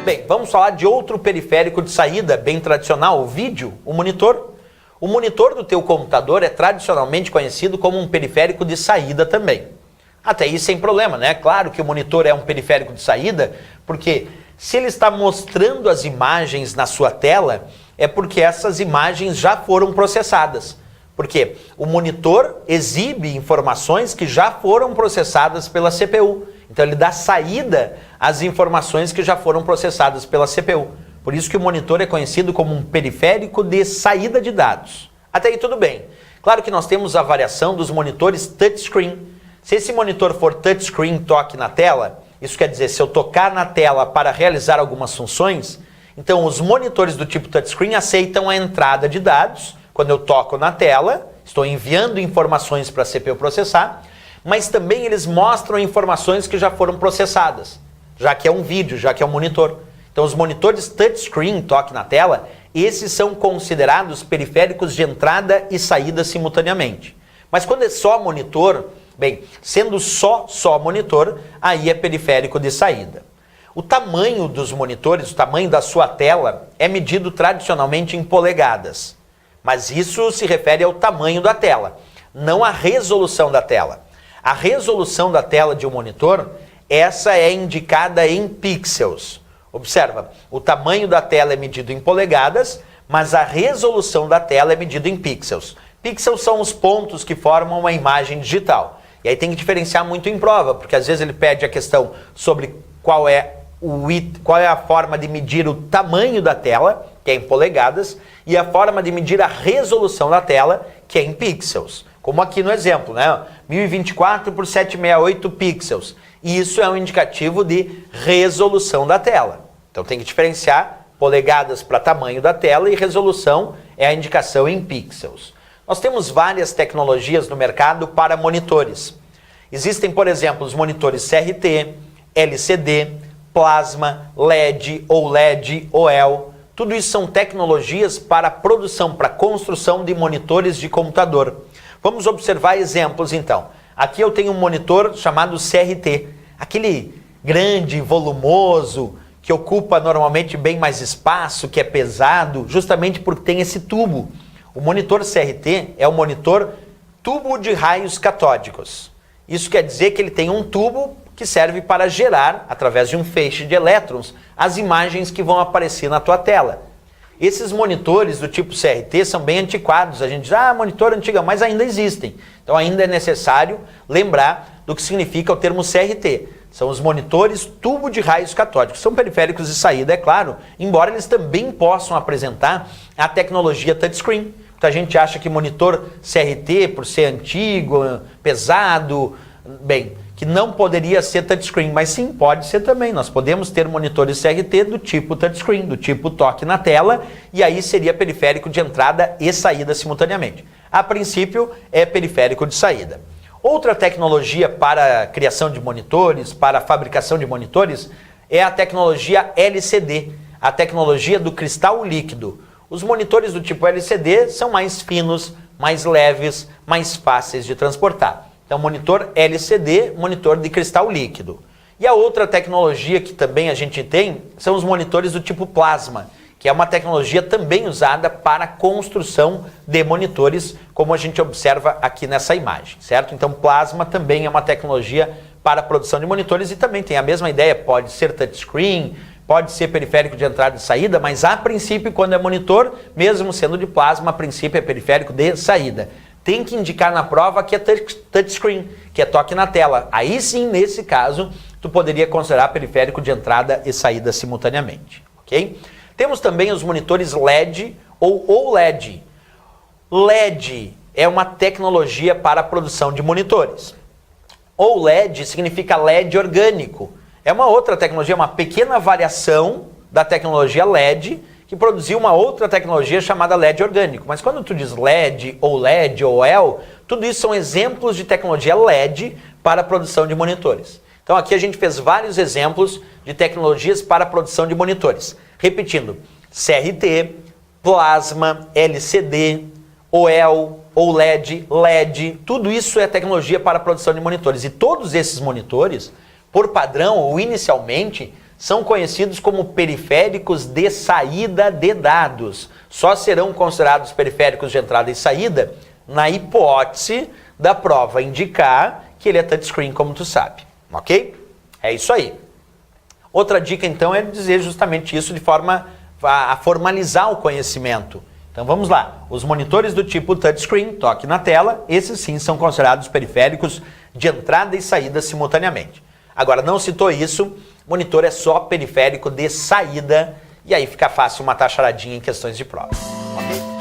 Bem, vamos falar de outro periférico de saída bem tradicional, o vídeo, o monitor. O monitor do teu computador é tradicionalmente conhecido como um periférico de saída também. Até aí sem problema, né? Claro que o monitor é um periférico de saída, porque se ele está mostrando as imagens na sua tela, é porque essas imagens já foram processadas. Porque o monitor exibe informações que já foram processadas pela CPU. Então ele dá saída às informações que já foram processadas pela CPU. Por isso que o monitor é conhecido como um periférico de saída de dados. Até aí tudo bem. Claro que nós temos a variação dos monitores touchscreen. Se esse monitor for touchscreen, toque na tela, isso quer dizer, se eu tocar na tela para realizar algumas funções, então os monitores do tipo touchscreen aceitam a entrada de dados. Quando eu toco na tela, estou enviando informações para a CPU processar, mas também eles mostram informações que já foram processadas, já que é um vídeo, já que é um monitor. Então os monitores touchscreen, toque na tela, esses são considerados periféricos de entrada e saída simultaneamente. Mas quando é só monitor, bem, sendo só monitor, aí é periférico de saída. O tamanho dos monitores, o tamanho da sua tela, é medido tradicionalmente em polegadas. Mas isso se refere ao tamanho da tela, não à resolução da tela. A resolução da tela de um monitor, essa é indicada em pixels. Observa, o tamanho da tela é medido em polegadas, mas a resolução da tela é medida em pixels. Pixels são os pontos que formam uma imagem digital. E aí tem que diferenciar muito em prova, porque às vezes ele pede a questão sobre qual é a forma de medir o tamanho da tela, que é em polegadas, e a forma de medir a resolução da tela, que é em pixels. Como aqui no exemplo, né? 1024 por 768 pixels. E isso é um indicativo de resolução da tela. Então tem que diferenciar polegadas para tamanho da tela e resolução é a indicação em pixels. Nós temos várias tecnologias no mercado para monitores. Existem, por exemplo, os monitores CRT, LCD, plasma, LED, OLED, OL. Tudo isso são tecnologias para produção, para construção de monitores de computador. Vamos observar exemplos então. Aqui eu tenho um monitor chamado CRT, aquele grande, volumoso, que ocupa normalmente bem mais espaço, que é pesado, justamente porque tem esse tubo. O monitor CRT é o monitor tubo de raios catódicos. Isso quer dizer que ele tem um tubo que serve para gerar, através de um feixe de elétrons, as imagens que vão aparecer na tua tela. Esses monitores do tipo CRT são bem antiquados. A gente diz, monitor antiga, mas ainda existem. Então ainda é necessário lembrar do que significa o termo CRT. São os monitores tubo de raios catódicos. São periféricos de saída, é claro, embora eles também possam apresentar a tecnologia touchscreen. Muita gente acha que monitor CRT, por ser antigo, pesado, bem, que não poderia ser touchscreen, mas sim, pode ser também. Nós podemos ter monitores CRT do tipo touchscreen, do tipo toque na tela, e aí seria periférico de entrada e saída simultaneamente. A princípio, é periférico de saída. Outra tecnologia para a criação de monitores, para a fabricação de monitores, é a tecnologia LCD, a tecnologia do cristal líquido. Os monitores do tipo LCD são mais finos, mais leves, mais fáceis de transportar. Então, monitor LCD, monitor de cristal líquido. E a outra tecnologia que também a gente tem são os monitores do tipo plasma, que é uma tecnologia também usada para a construção de monitores, como a gente observa aqui nessa imagem, certo? Então, plasma também é uma tecnologia para a produção de monitores e também tem a mesma ideia, pode ser touchscreen, pode ser periférico de entrada e saída, mas a princípio, quando é monitor, mesmo sendo de plasma, a princípio é periférico de saída. Tem que indicar na prova que é touchscreen, que é toque na tela. Aí sim, nesse caso, tu poderia considerar periférico de entrada e saída simultaneamente, ok? Temos também os monitores LED ou OLED. LED é uma tecnologia para a produção de monitores. OLED significa LED orgânico. É uma outra tecnologia, uma pequena variação da tecnologia LED, que produziu uma outra tecnologia chamada LED orgânico. Mas quando tu diz LED, OLED, OL, tudo isso são exemplos de tecnologia LED para a produção de monitores. Então aqui a gente fez vários exemplos de tecnologias para a produção de monitores. Repetindo, CRT, plasma, LCD, OL, OLED, LED, tudo isso é tecnologia para a produção de monitores. E todos esses monitores, por padrão ou inicialmente, são conhecidos como periféricos de saída de dados. Só serão considerados periféricos de entrada e saída na hipótese da prova indicar que ele é touchscreen, como tu sabe, ok? É isso aí. Outra dica, então, é dizer justamente isso de forma a formalizar o conhecimento. Então vamos lá, os monitores do tipo touchscreen, toque na tela, esses sim são considerados periféricos de entrada e saída simultaneamente. Agora, não citou isso, monitor é só periférico de saída, e aí fica fácil matar charadinha em questões de prova. Ok?